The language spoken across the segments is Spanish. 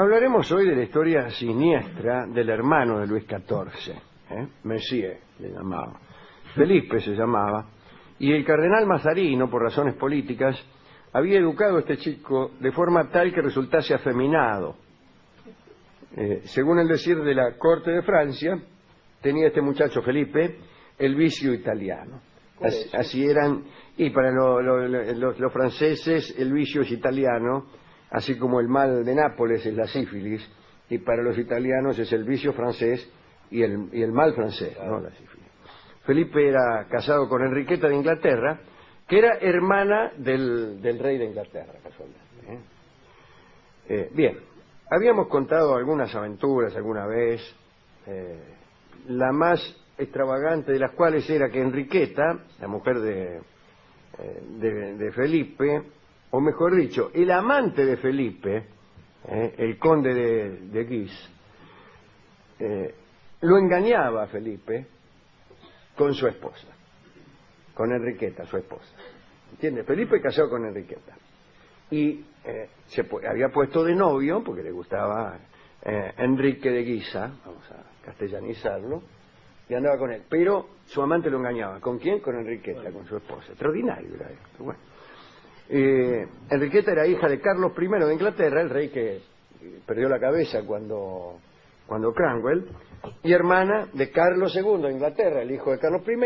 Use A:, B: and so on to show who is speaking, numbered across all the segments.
A: Hablaremos hoy de la historia siniestra del hermano de Luis XIV, Monsieur le llamaba. Felipe se llamaba, y el cardenal Mazarino, por razones políticas, había educado a este chico de forma tal que resultase afeminado. Según el decir de la corte de Francia, tenía este muchacho Felipe el vicio italiano. Así eran, y para los franceses el vicio es italiano, así como el mal de Nápoles es la sífilis, y para los italianos es el vicio francés y el mal francés, ¿no? La sífilis. Felipe era casado con Enriqueta de Inglaterra, que era hermana del rey de Inglaterra, casualmente. Bien, habíamos contado algunas aventuras alguna vez, la más extravagante de las cuales era que Enriqueta, la mujer de Felipe, o mejor dicho, el amante de Felipe, el conde de Guise, lo engañaba a Felipe con su esposa, con Enriqueta, su esposa. ¿Entiende? Felipe casado con Enriqueta. Y había puesto de novio, porque le gustaba Enrique de Guisa, vamos a castellanizarlo, y andaba con él. Pero su amante lo engañaba. ¿Con quién? Con Enriqueta, con su esposa. Extraordinario era esto. Bueno. Enriqueta era hija de Carlos I de Inglaterra, el rey que perdió la cabeza cuando Cromwell, y hermana de Carlos II de Inglaterra, el hijo de Carlos I,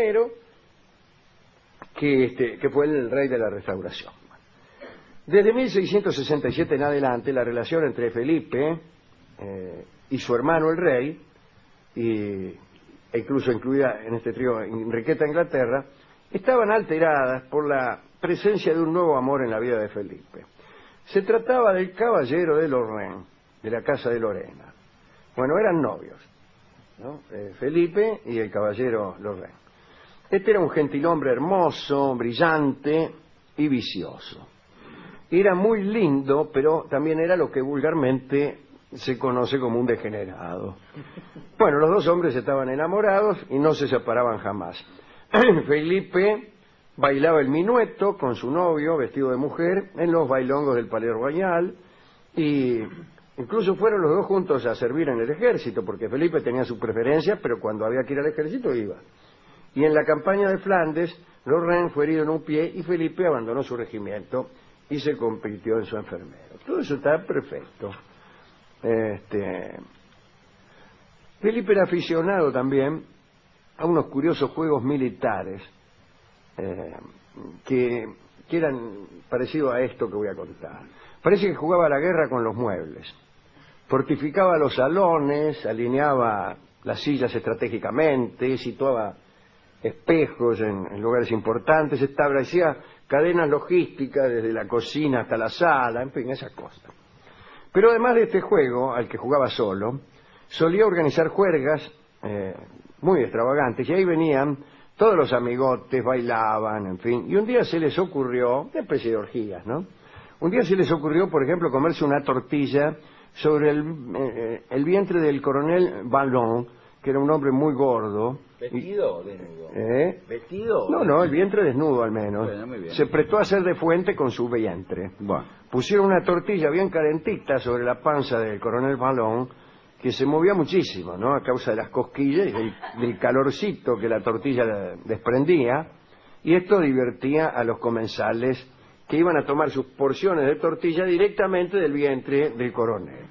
A: que fue el rey de la Restauración. Desde 1667 en adelante, la relación entre Felipe y su hermano el rey, e incluso incluida en este trío Enriqueta de Inglaterra, estaban alteradas por la presencia de un nuevo amor en la vida de Felipe. Se trataba del caballero de Lorraine, de la casa de Lorena. Bueno, eran novios, ¿no? Felipe y el caballero Lorraine. Este era un gentilhombre hermoso, brillante y vicioso. Era muy lindo, pero también era lo que vulgarmente se conoce como un degenerado. Bueno, los dos hombres estaban enamorados y no se separaban jamás. Felipe bailaba el minueto con su novio, vestido de mujer, en los bailongos del Palais Royal, y incluso fueron los dos juntos a servir en el ejército, porque Felipe tenía su preferencia, pero cuando había que ir al ejército iba. Y en la campaña de Flandes, Lorraine fue herido en un pie y Felipe abandonó su regimiento y se convirtió en su enfermero. Todo eso está perfecto. Felipe era aficionado también a unos curiosos juegos militares que eran parecidos a esto que voy a contar. Parece que jugaba a la guerra con los muebles, fortificaba los salones, alineaba las sillas estratégicamente, situaba espejos en lugares importantes, establecía cadenas logísticas desde la cocina hasta la sala, en fin, esas cosas. Pero además de este juego, al que jugaba solo, solía organizar juergas muy extravagantes, y ahí venían todos los amigotes, bailaban, en fin, y un día se les ocurrió, una especie de orgías, ¿no? Un día se les ocurrió, por ejemplo, comerse una tortilla sobre el vientre del coronel Vallon, que era un hombre muy gordo.
B: ¿Vestido o desnudo? ¿Vestido?
A: No, el vientre desnudo al menos.
B: Bueno, muy bien.
A: Se prestó a hacer de fuente con su vientre.
B: Bueno.
A: Pusieron una tortilla bien calentita sobre la panza del coronel Vallon, que se movía muchísimo, ¿no? A causa de las cosquillas y del calorcito que la tortilla desprendía, y esto divertía a los comensales que iban a tomar sus porciones de tortilla directamente del vientre del coronel.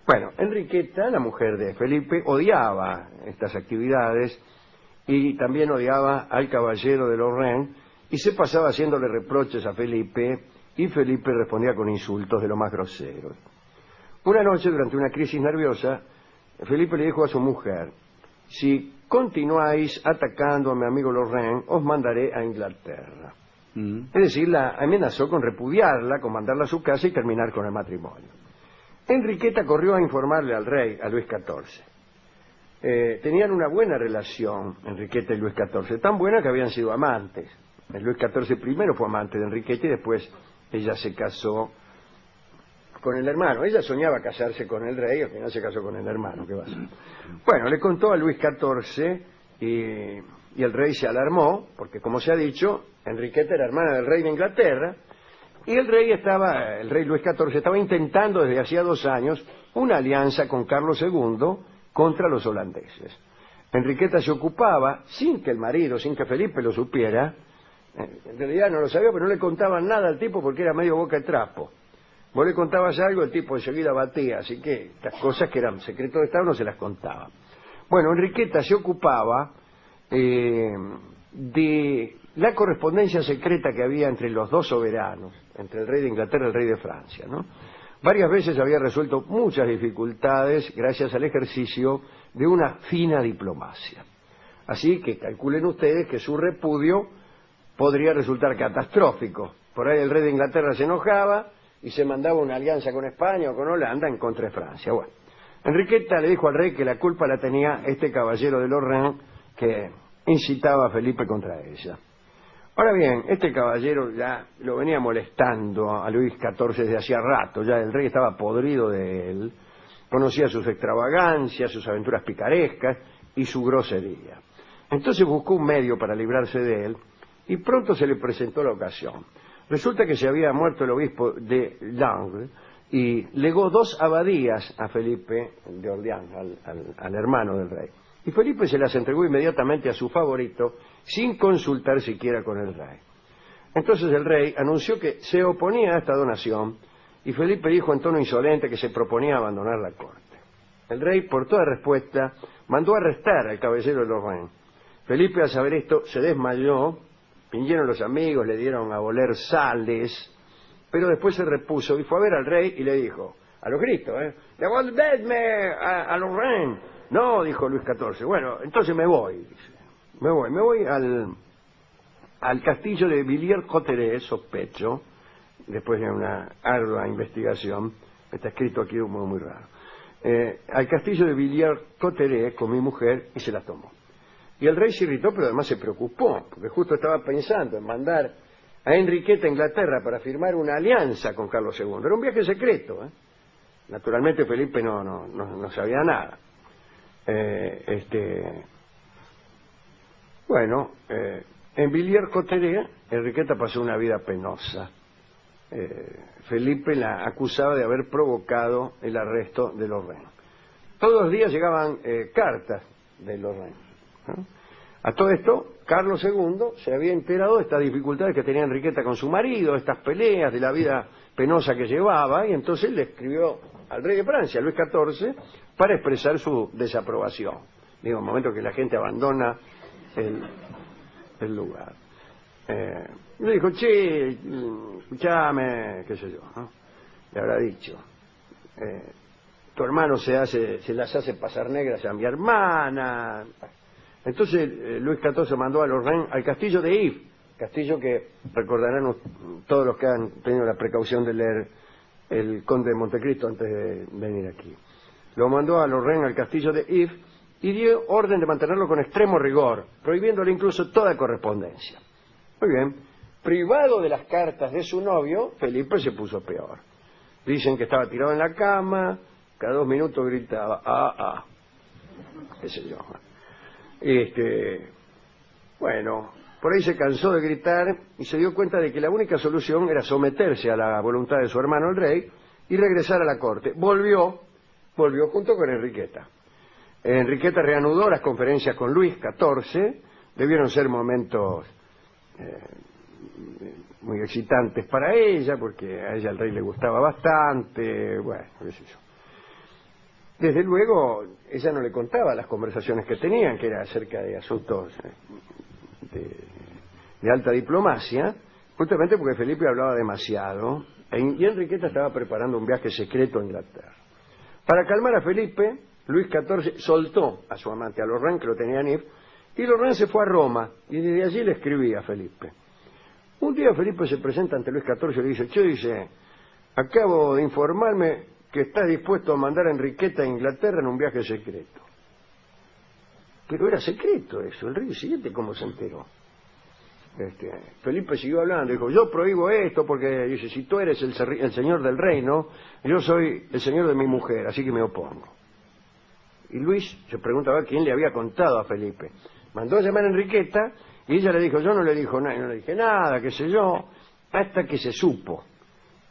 A: Bueno, Enriqueta, la mujer de Felipe, odiaba estas actividades y también odiaba al caballero de Lorraine y se pasaba haciéndole reproches a Felipe, y Felipe respondía con insultos de lo más groseros. Una noche, durante una crisis nerviosa, Felipe le dijo a su mujer: si continuáis atacando a mi amigo Lorraine, os mandaré a Inglaterra. Es decir, la amenazó con repudiarla, con mandarla a su casa y terminar con el matrimonio. Enriqueta corrió a informarle al rey, a Luis XIV. Tenían una buena relación, Enriqueta y Luis XIV, tan buena que habían sido amantes. Luis XIV primero fue amante de Enriqueta y después ella se casó con el hermano. Ella soñaba casarse con el rey, al final se casó con el hermano. ¿Qué va a hacer? Bueno, le contó a Luis XIV y el rey se alarmó, porque como se ha dicho, Enriqueta era hermana del rey de Inglaterra, Y el rey Luis XIV estaba intentando desde hacía 2 años una alianza con Carlos II contra los holandeses. Enriqueta se ocupaba, sin que el marido, sin que Felipe lo supiera, en realidad no lo sabía, pero no le contaban nada al tipo porque era medio boca de trapo. Vos le contabas algo, el tipo enseguida batía, así que las cosas que eran secretos de Estado no se las contaba. Bueno, Enriqueta se ocupaba de la correspondencia secreta que había entre los 2 soberanos, entre el rey de Inglaterra y el rey de Francia, ¿no? Varias veces había resuelto muchas dificultades gracias al ejercicio de una fina diplomacia. Así que calculen ustedes que su repudio podría resultar catastrófico. Por ahí el rey de Inglaterra se enojaba y se mandaba una alianza con España o con Holanda en contra de Francia. Bueno, Enriqueta le dijo al rey que la culpa la tenía este caballero de Lorraine que incitaba a Felipe contra ella. Ahora bien, este caballero ya lo venía molestando a Luis XIV desde hacía rato, ya el rey estaba podrido de él, conocía sus extravagancias, sus aventuras picarescas y su grosería. Entonces buscó un medio para librarse de él y pronto se le presentó la ocasión. Resulta que se había muerto el obispo de Langres y legó 2 abadías a Felipe de Orleans, al hermano del rey. Y Felipe se las entregó inmediatamente a su favorito, sin consultar siquiera con el rey. Entonces el rey anunció que se oponía a esta donación, y Felipe dijo en tono insolente que se proponía abandonar la corte. El rey, por toda respuesta, mandó arrestar al caballero de Lorraine. Felipe, al saber esto, se desmayó, vinieron los amigos, le dieron a oler sales, pero después se repuso y fue a ver al rey y le dijo, a los gritos, devolvedme a Lorraine. No, dijo Luis XIV, bueno, entonces me voy, dice. Me voy al castillo de Villiers-Cotterêts, sospecho, después de una ardua investigación, está escrito aquí de un modo muy raro, al castillo de Villiers-Cotterêts con mi mujer y se la tomó. Y el rey se irritó, pero además se preocupó, porque justo estaba pensando en mandar a Enriqueta a Inglaterra para firmar una alianza con Carlos II. Era un viaje secreto, ¿eh? Naturalmente Felipe no sabía nada. Bueno, en Villiers-Cotterêts Enriqueta pasó una vida penosa. Felipe la acusaba de haber provocado el arresto de Lorraine. Todos los días llegaban cartas de Lorraine, ¿no? A todo esto, Carlos II se había enterado de estas dificultades que tenía Enriqueta con su marido, estas peleas, de la vida penosa que llevaba, y entonces le escribió al rey de Francia, Luis XIV, para expresar su desaprobación. Digo, un momento que la gente abandona el lugar. Le dijo, che, escuchame, qué sé yo, ¿no? Le habrá dicho, tu hermano se las hace pasar negras a mi hermana. Entonces Luis XIV mandó a Lorraine al castillo de If, castillo que recordarán todos los que han tenido la precaución de leer El Conde de Montecristo antes de venir aquí. Lo mandó a Lorraine al castillo de If y dio orden de mantenerlo con extremo rigor, prohibiéndole incluso toda correspondencia. Muy bien, privado de las cartas de su novio, Felipe se puso peor. Dicen que estaba tirado en la cama, cada 2 minutos gritaba, qué sé yo. Bueno, por ahí se cansó de gritar y se dio cuenta de que la única solución era someterse a la voluntad de su hermano el rey y regresar a la corte. Volvió junto con Enriqueta. Enriqueta reanudó las conferencias con Luis XIV, debieron ser momentos muy excitantes para ella, porque a ella el rey le gustaba bastante, bueno, qué sé yo. Desde luego, ella no le contaba las conversaciones que tenían, que era acerca de asuntos de alta diplomacia, justamente porque Felipe hablaba demasiado, y Enriqueta estaba preparando un viaje secreto a Inglaterra. Para calmar a Felipe, Luis XIV soltó a su amante, a Lorraine, que lo tenía en If, y Lorraine se fue a Roma, y desde allí le escribía a Felipe. Un día Felipe se presenta ante Luis XIV y le dice, che, dice, acabo de informarme que está dispuesto a mandar a Enriqueta a Inglaterra en un viaje secreto. Pero era secreto eso, el rey siguiente cómo se enteró. Felipe siguió hablando, dijo, yo prohíbo esto porque, dice, si tú eres el señor del reino, yo soy el señor de mi mujer, así que me opongo. Y Luis se preguntaba quién le había contado a Felipe. Mandó a llamar a Enriqueta y ella le dijo, yo no le dije nada, qué sé yo, hasta que se supo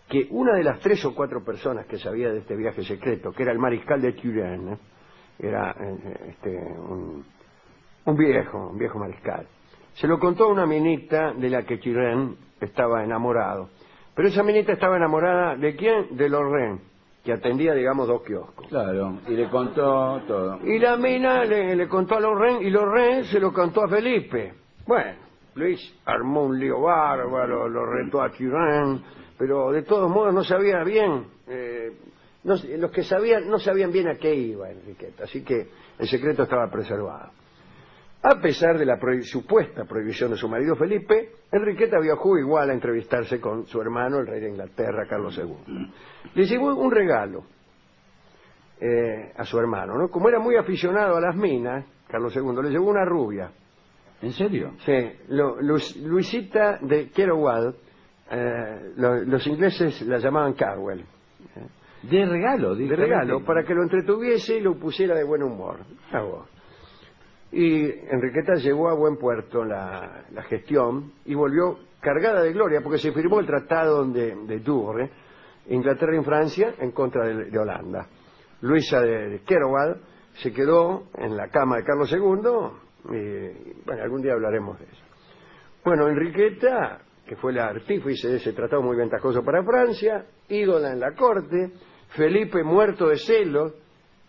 A: que una de las 3 o 4 personas que sabía de este viaje secreto, que era el mariscal de Turenne, era un viejo mariscal, se lo contó a una minita de la que Turenne estaba enamorado. Pero esa minita estaba enamorada ¿de quién? De Lorraine, que atendía, digamos, 2 kioscos.
B: Claro, y le contó todo.
A: Y la mina le contó a Lorraine, y Lorraine se lo contó a Felipe. Bueno, Luis armó un lío bárbaro, lo retó a Turenne, pero de todos modos no sabía bien, los que sabían no sabían bien a qué iba Enriqueta, así que el secreto estaba preservado. A pesar de la supuesta prohibición de su marido Felipe, Enriqueta viajó igual a entrevistarse con su hermano, el rey de Inglaterra, Carlos II. Le llevó un regalo a su hermano, ¿no? Como era muy aficionado a las minas, Carlos II le llevó una rubia.
B: ¿En serio?
A: Sí, Luisita de Querowal, los ingleses la llamaban Carwell.
B: De regalo,
A: de regalo, para que lo entretuviese y lo pusiera de buen humor. Y Enriqueta llevó a buen puerto la gestión y volvió cargada de gloria, porque se firmó el tratado de Douvres, Inglaterra y Francia, en contra de Holanda. Luisa de Querowal se quedó en la cama de Carlos II, y bueno, algún día hablaremos de eso. Bueno, Enriqueta, que fue la artífice de ese tratado muy ventajoso para Francia, ídola en la corte, Felipe, muerto de celos,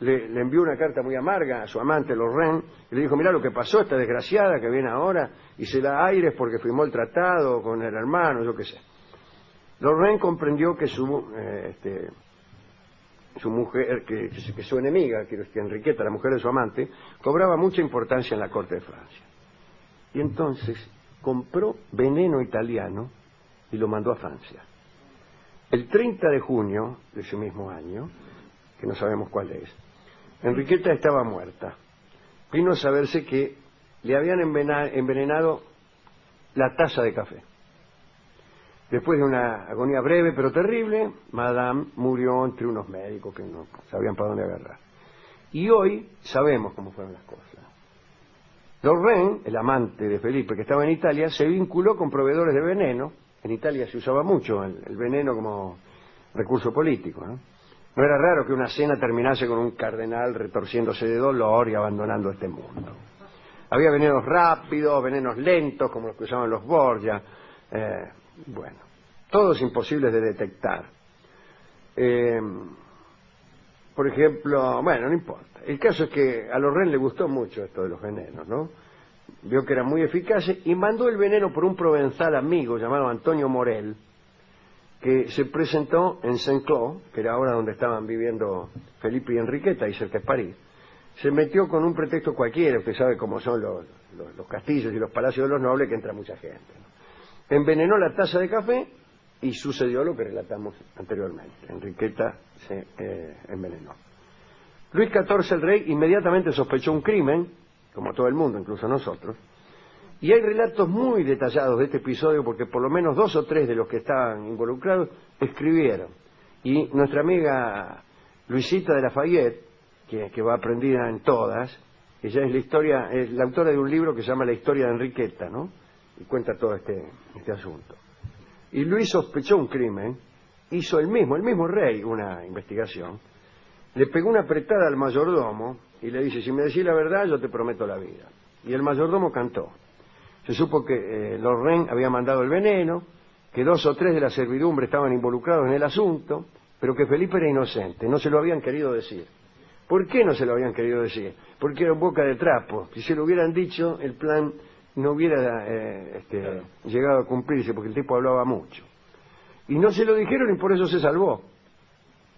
A: le envió una carta muy amarga a su amante Lorraine y le dijo: mirá lo que pasó, esta desgraciada que viene ahora y se da aires porque firmó el tratado con el hermano, yo qué sé. Lorraine comprendió que su mujer, que su enemiga, que Enriqueta, la mujer de su amante, cobraba mucha importancia en la corte de Francia. Y entonces compró veneno italiano y lo mandó a Francia. El 30 de junio de ese mismo año, que no sabemos cuál es, Enriqueta estaba muerta. Vino a saberse que le habían envenenado la taza de café. Después de una agonía breve pero terrible, Madame murió entre unos médicos que no sabían para dónde agarrar. Y hoy sabemos cómo fueron las cosas. Lorraine, el amante de Felipe que estaba en Italia, se vinculó con proveedores de veneno. En Italia se usaba mucho el veneno como recurso político, ¿no? No era raro que una cena terminase con un cardenal retorciéndose de dolor y abandonando este mundo. Había venenos rápidos, venenos lentos, como los que usaban los Borgia. Bueno, todos imposibles de detectar. Por ejemplo, bueno, no importa. El caso es que a Lorraine le gustó mucho esto de los venenos, ¿no? Vio que eran muy eficaces y mandó el veneno por un provenzal amigo llamado Antonio Morel, que se presentó en Saint-Cloud, que era ahora donde estaban viviendo Felipe y Enriqueta, y cerca de París. Se metió con un pretexto cualquiera, usted sabe cómo son los castillos y los palacios de los nobles, que entra mucha gente, ¿no? Envenenó la taza de café y sucedió lo que relatamos anteriormente. Enriqueta se envenenó. Luis XIV, el rey, inmediatamente sospechó un crimen, como todo el mundo, incluso nosotros, y hay relatos muy detallados de este episodio porque por lo menos 2 o 3 de los que estaban involucrados escribieron. Y nuestra amiga Luisita de Lafayette, que va aprendida en todas, ella es la autora de un libro que se llama La historia de Enriqueta, ¿no? Y cuenta todo este asunto. Y Luis sospechó un crimen, hizo el mismo rey una investigación, le pegó una apretada al mayordomo y le dice: si me decís la verdad yo te prometo la vida. Y el mayordomo cantó. Se supo que Lorraine había mandado el veneno, que 2 o 3 de la servidumbre estaban involucrados en el asunto, pero que Felipe era inocente, no se lo habían querido decir. ¿Por qué no se lo habían querido decir? Porque era boca de trapo. Si se lo hubieran dicho, el plan no hubiera llegado a cumplirse, porque el tipo hablaba mucho. Y no se lo dijeron y por eso se salvó.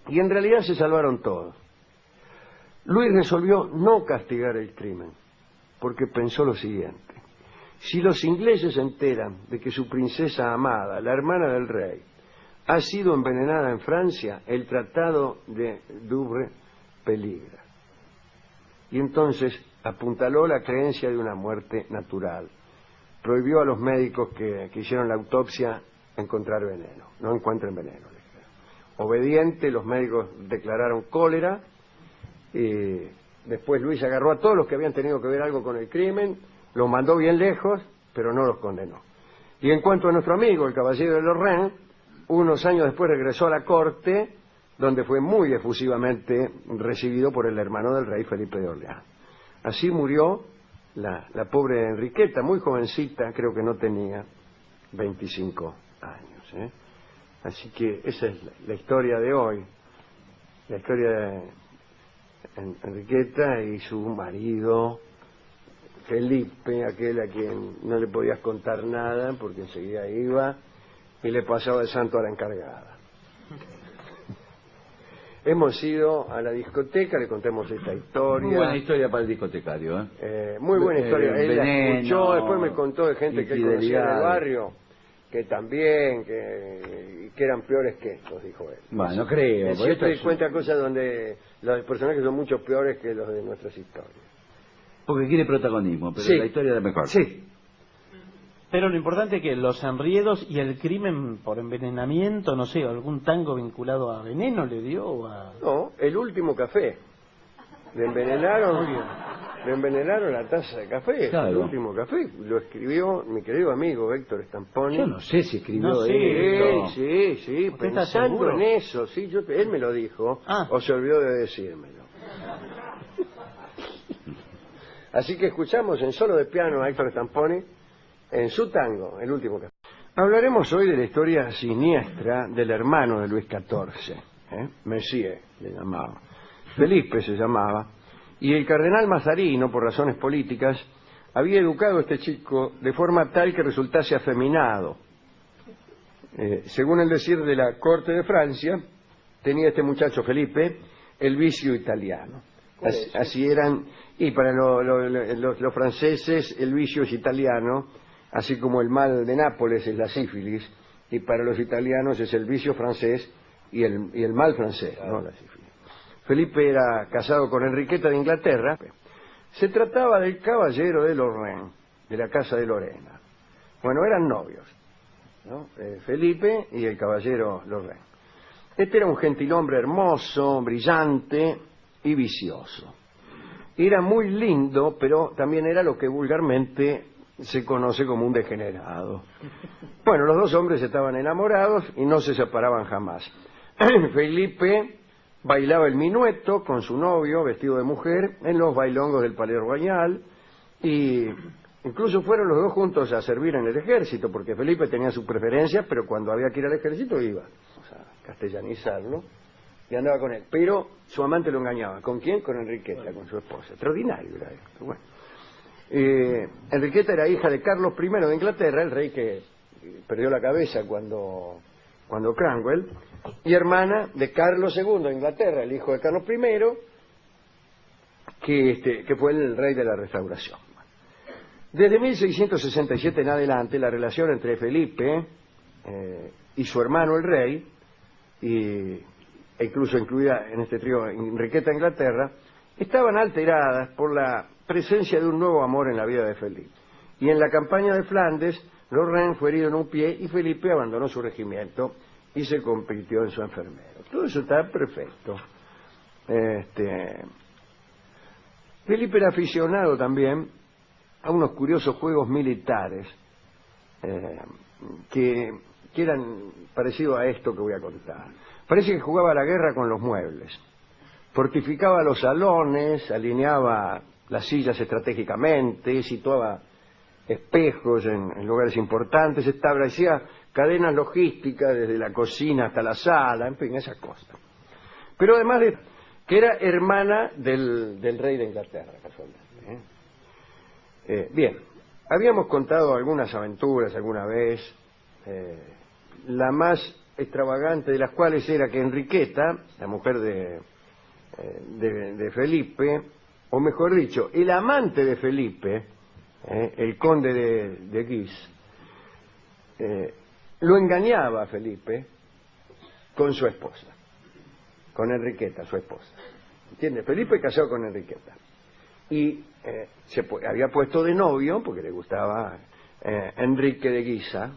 A: Y en realidad se salvaron todos. Luis resolvió no castigar el crimen, porque pensó lo siguiente: si los ingleses se enteran de que su princesa amada, la hermana del rey, ha sido envenenada en Francia, el tratado de Douvres peligra. Y entonces apuntaló la creencia de una muerte natural. Prohibió a los médicos que hicieron la autopsia encontrar veneno. No encuentren veneno, le dijeron. Obediente, los médicos declararon cólera. Y después Luis agarró a todos los que habían tenido que ver algo con el crimen, los mandó bien lejos, pero no los condenó. Y en cuanto a nuestro amigo, el caballero de Lorraine, unos años después regresó a la corte, donde fue muy efusivamente recibido por el hermano del rey, Felipe de Orleans. Así murió la pobre Enriqueta, muy jovencita, creo que no tenía 25 años. Así que esa es la historia de hoy, la historia de Enriqueta y su marido, Felipe, aquel a quien no le podías contar nada porque enseguida iba y le pasaba de santo a la encargada. Hemos ido a la discoteca, le contamos esta historia.
B: Muy buena historia para el discotecario,
A: muy buena historia. Él la
B: veneno,
A: escuchó, después me contó de gente que él conocía en el barrio, que también, que eran peores que estos, dijo él.
B: Bueno, no creo.
A: Siempre cuenta cosas donde los personajes son mucho peores que los de nuestras historias.
B: Porque quiere protagonismo, pero
A: Sí.
B: la historia es mejor.
A: Sí.
C: Pero lo importante es que los enriedos y el crimen por envenenamiento, no sé, algún tango vinculado a veneno le dio o a...
A: No, el último café. Le envenenaron la taza de café,
B: Claro.
A: el último café. Lo escribió mi querido amigo Héctor Stamponi.
B: Yo no sé si escribió
C: No sé.
B: esto.
A: Sí,
C: ¿Usted está
A: pensando
C: seguro?
A: en eso, sí, él me lo dijo,
C: Ah.
A: o se olvidó de decírmelo. Así que escuchamos en solo de piano a Héctor Stamponi en su tango, el último café. Hablaremos hoy de la historia siniestra del hermano de Luis XIV, Messier le llamaba. Felipe se llamaba, y el cardenal Mazarino, por razones políticas, había educado a este chico de forma tal que resultase afeminado. Según el decir de la corte de Francia, tenía este muchacho Felipe el vicio italiano. Así eran, y para los franceses el vicio es italiano, así como el mal de Nápoles es la sífilis, y para los italianos es el vicio francés y el mal francés, ¿no? La sífilis. Felipe era casado con Enriqueta de Inglaterra. Se trataba del caballero de Lorraine, de la casa de Lorena. Bueno, eran novios, ¿no? Felipe y el caballero Lorraine. Este era un gentilhombre hermoso, brillante y vicioso. Era muy lindo, pero también era lo que vulgarmente se conoce como un degenerado. Bueno, los dos hombres estaban enamorados y no se separaban jamás. Felipe bailaba el minueto con su novio, vestido de mujer, en los bailongos del Palais Royal, y incluso fueron los dos juntos a servir en el ejército, porque Felipe tenía su preferencia, pero cuando había que ir al ejército iba, vamos a castellanizarlo, y andaba con él. Pero su amante lo engañaba. ¿Con quién? Con Enriqueta, con su esposa. Extraordinario era esto. Bueno. Enriqueta era hija de Carlos I de Inglaterra, el rey que perdió la cabeza cuando Cromwell, y hermana de Carlos II de Inglaterra, el hijo de Carlos I, que fue el rey de la Restauración. Desde 1667 en adelante, la relación entre Felipe y su hermano el rey, e incluso incluida en este trío Enriqueta Inglaterra, estaban alteradas por la presencia de un nuevo amor en la vida de Felipe. Y en la campaña de Flandes, Lorraine fue herido en un pie y Felipe abandonó su regimiento y se convirtió en su enfermero. Todo eso está perfecto. Felipe era aficionado también a unos curiosos juegos militares que eran parecidos a esto que voy a contar. Parece que jugaba a la guerra con los muebles. Fortificaba los salones, alineaba las sillas estratégicamente, situaba espejos en lugares importantes, establecía cadenas logísticas desde la cocina hasta la sala, en fin, esas cosas. Pero además de que era hermana del rey de Inglaterra, casualmente. Bien, habíamos contado algunas aventuras alguna vez, la más extravagante de las cuales era que Enriqueta, la mujer de Felipe, o mejor dicho, el amante de Felipe, el conde de Guise, lo engañaba a Felipe con su esposa, con Enriqueta, su esposa. ¿Entiende? Felipe casado con Enriqueta. Y había puesto de novio, porque le gustaba Enrique de Guisa,